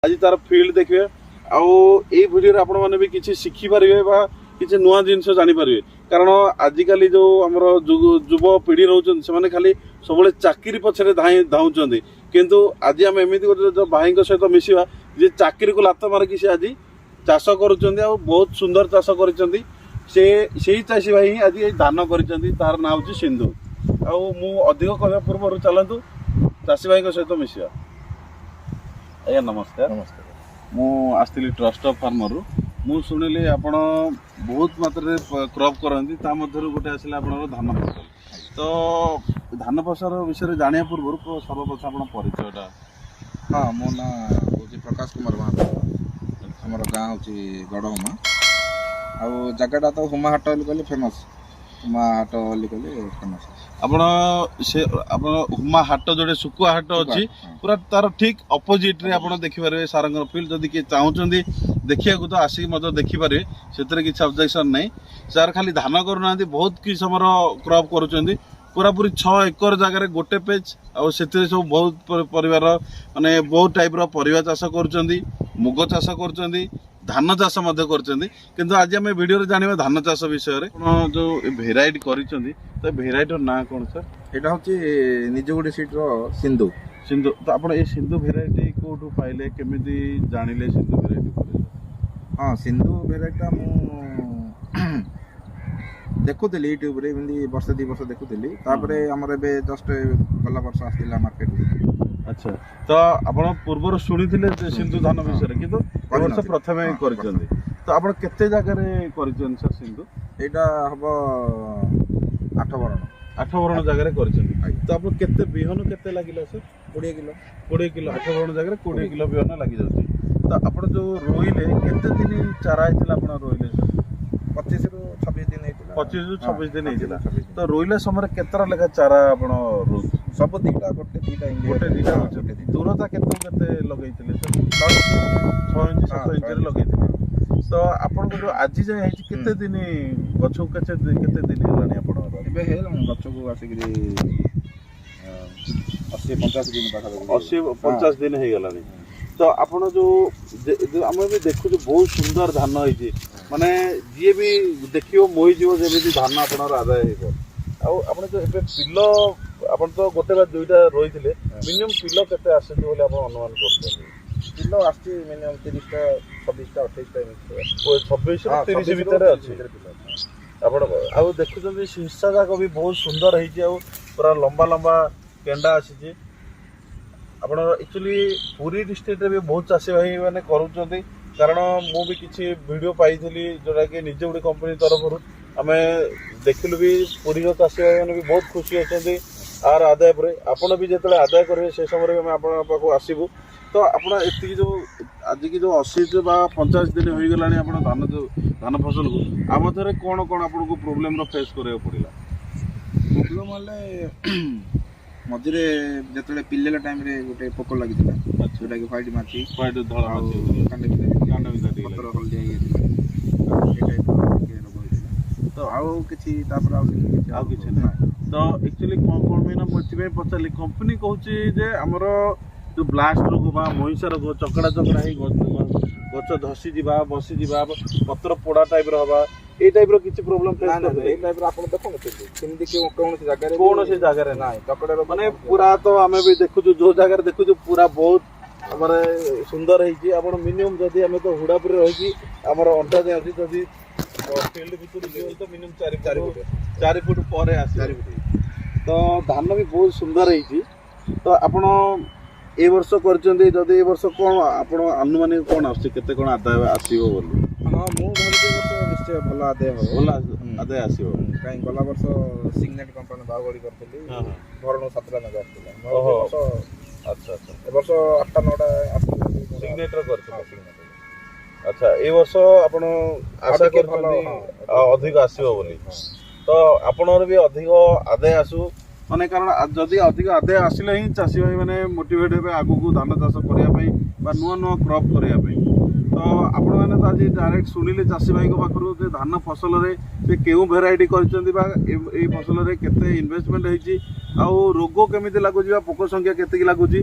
आज तार फील्ड देखिए आई भिडियो आपण मैंने भी किसी शिखी पारे किसी नुआ जिन जापर कारण आजिकल जो आमर युव पीढ़ी रोच से खाली सब चाकरी पछरे धाउं किंतु आज आम एमती गोटे भाई सहित मिसवा जे चाकरी को लात मारिकी से आज चाष कर बहुत सुंदर चाष कर चाषी भाई आज धान कर ना हूँ सिंधु अधिक कहवा पूर्व चलतु चाषी भाई सहित मिसवा। आज्ञा नमस्कार। नमस्कार। मु आसती ट्रस्ट ऑफ फार्मर मु शुणिली आपण बहुत मात्रा क्रॉप करती गोटे आसला आप धान फसल तो धान फसल विषय जाना पूर्व सर्वप्रथम आप परिचयटा। हाँ मो ना हूँ प्रकाश कुमार महापात्र आमर गाँ हूँ गड़हुमा आउ जगटा तो हुमाहाट कहले फेमस हुमाहाट कहले फेमस आपण से हुमा हाट जोड़े सुकुआ हाट अच्छी पूरा तार ठीक अपोजिट रे आपण देखिपारे सारंगर फील्ड जदि किए चाहूँगी देखिया तो आसिक मत देखिपारे से किसी ऑब्जेक्शन नहीं सार खाली धान करूना बहुत किसी समर क्रॉप करुँच पूरा पूरी 6 एकर जगह गोटे पेज आउ से सब बहुत परिवार माने बहुत टाइप परिवा चाष कर मुग चाष कर धान चाष किंतु आज आम वीडियो जाना धान चाष विषय जो भेराइटी कर भेराइटी ना कौन सर यहाँ हूँ निजगुड़ी सीट सिंधु सिंधु तो आप सिंधु भेराइटी कौटू पाइले केमिति जानिले सिंधु भेराइटी? हाँ सिंधु भेराइटा मु देखुली यूट्यूब रे वर्ष 2 वर्ष देखुली आमर ए जस्ट गला वर्ष आसला मार्केट। अच्छा तो आपण पूर्व शुणी सिंधु धान विषय किंतु वर्ष प्रथम कर तो आप केते जगह कर सर सिंधु एटा हम 8 वरण जगह कर तो आप केते बिहन केते लागिला सर? 20 किलो 8 वरण जगह 20 किलो बिहन लगी जाउची तो आप जो रोइले केते दिन चारा आइतिला आपण रोइले सर? 25 ରୁ 26 दिन होइतिला 25 ରୁ 26 दिन होइतिला तो रोइले समय केतरा लेखा चारा आपण सब दीटा गोटे दीटा दूरता केते लगैतिले सर? 6 इंच 7 इंच रे लगैतिले तो आपण जो आज जाय है केते दिन गछ केते दिन हेलानी आपण एबे हेल गछ को आसिकरी 80-50 दिन पाखा 80-50 दिन हे गलानी तो आपण जो आम भी देखु बहुत सुंदर धान होइछि माने जी भी देखियो मोहि जीव जेमिति धान आपनर आदाय हेबो आपण जो एबे पिलो आपण तो गोटे बा दुईटा रोइथिले मिनिमम पिलो केते आसे बोले आपण अनुमान करछथि किलो आछि मिनिमम 30 टा 26 टा 28 टा ओ 26 ରୁ 30 भितर अछि आपण आ देखुछन शीर्षा जाक भी बहुत सुंदर हेछि आ पूरा लंबा लंबा केंडा आछि आपण एक्चुअली पूरी डिस्ट्रिक्ट रे भी बहुत चाषी भाई माने करूछथि कारण मु भी किसी वीडियो पाई जोटा कि निजे गोटे कंपनी तरफ आम देखिलु भी पूरी चाषी भाई मैंने भी बहुत खुशी अच्छे आर आदाय पर आपड़ भी जो आदाय करेंगे से समय में आसबू तो आपड़ी जो आज की जो 80 बा 50 दिन हो गला धान फसल को आम थे कौन कौन आपको प्रोब्लेम फेस करा पड़ा? प्रोब्लेम मझे जो पिलेला टाइम रे गोटे पोक लगी जोटा कि व्हाइट माटी पत्र हल्दिया तो आउ किछि तो एक्चुअली कौन मैं मुझे पचारि कंपनी कहूँ जे आमर जो ब्लास्ट रोग बा महिषा रोग चकड़ा गच धसी जा बसी जा पत्र पोड़ा टाइप रहा ये टाइप किसी प्रोब्लेम कौन से जगह ना चकड़ा माने पूरा तो आम भी देखु जो जगह देखु पूरा बहुत माने सुंदर है मिनिमम जदि आम तो हुड़ापुर रही आम अंटा जाए जदि फील्ड भर तो मिनिमम 4 फुट पर आस तो धान भी बहुत सुंदर है तो आपण ए वर्ष करछन्ते जदि ए वर्ष कौन आपण अनुमानिक कौन आते कौन आदाय आसो बोली? हाँ मुझे वर्ष निश्चय भल आदाय हम भल आदाय आसो कहीं गला वर्ष सिग्नेट कंपनी बागड़ी करथिली भरण 7टा नगा आसला अच्छा अच्छा ए वर्ष 8टा 9टा आसला सिग्नेट करथिले अच्छा ए वर्ष आपण आशा करछन्ते अधिक आसीबो बोली तो आपनर भी अधिक आदाय आसु माने कारण जदि अधिक आदाय आसिले ही चाषी भाई मैंने मोटिवेट हे आगु धान चाष करने नुआ नुआ क्रॉप करने तो आपण मैंने तो आज डायरेक्ट शुणिले चाषी भाई पाखु धान फसल से क्यों भेराइटी कर फसल केते इन्वेस्टमेंट होती रोग केमी लगुच पोक संख्या केत लगुच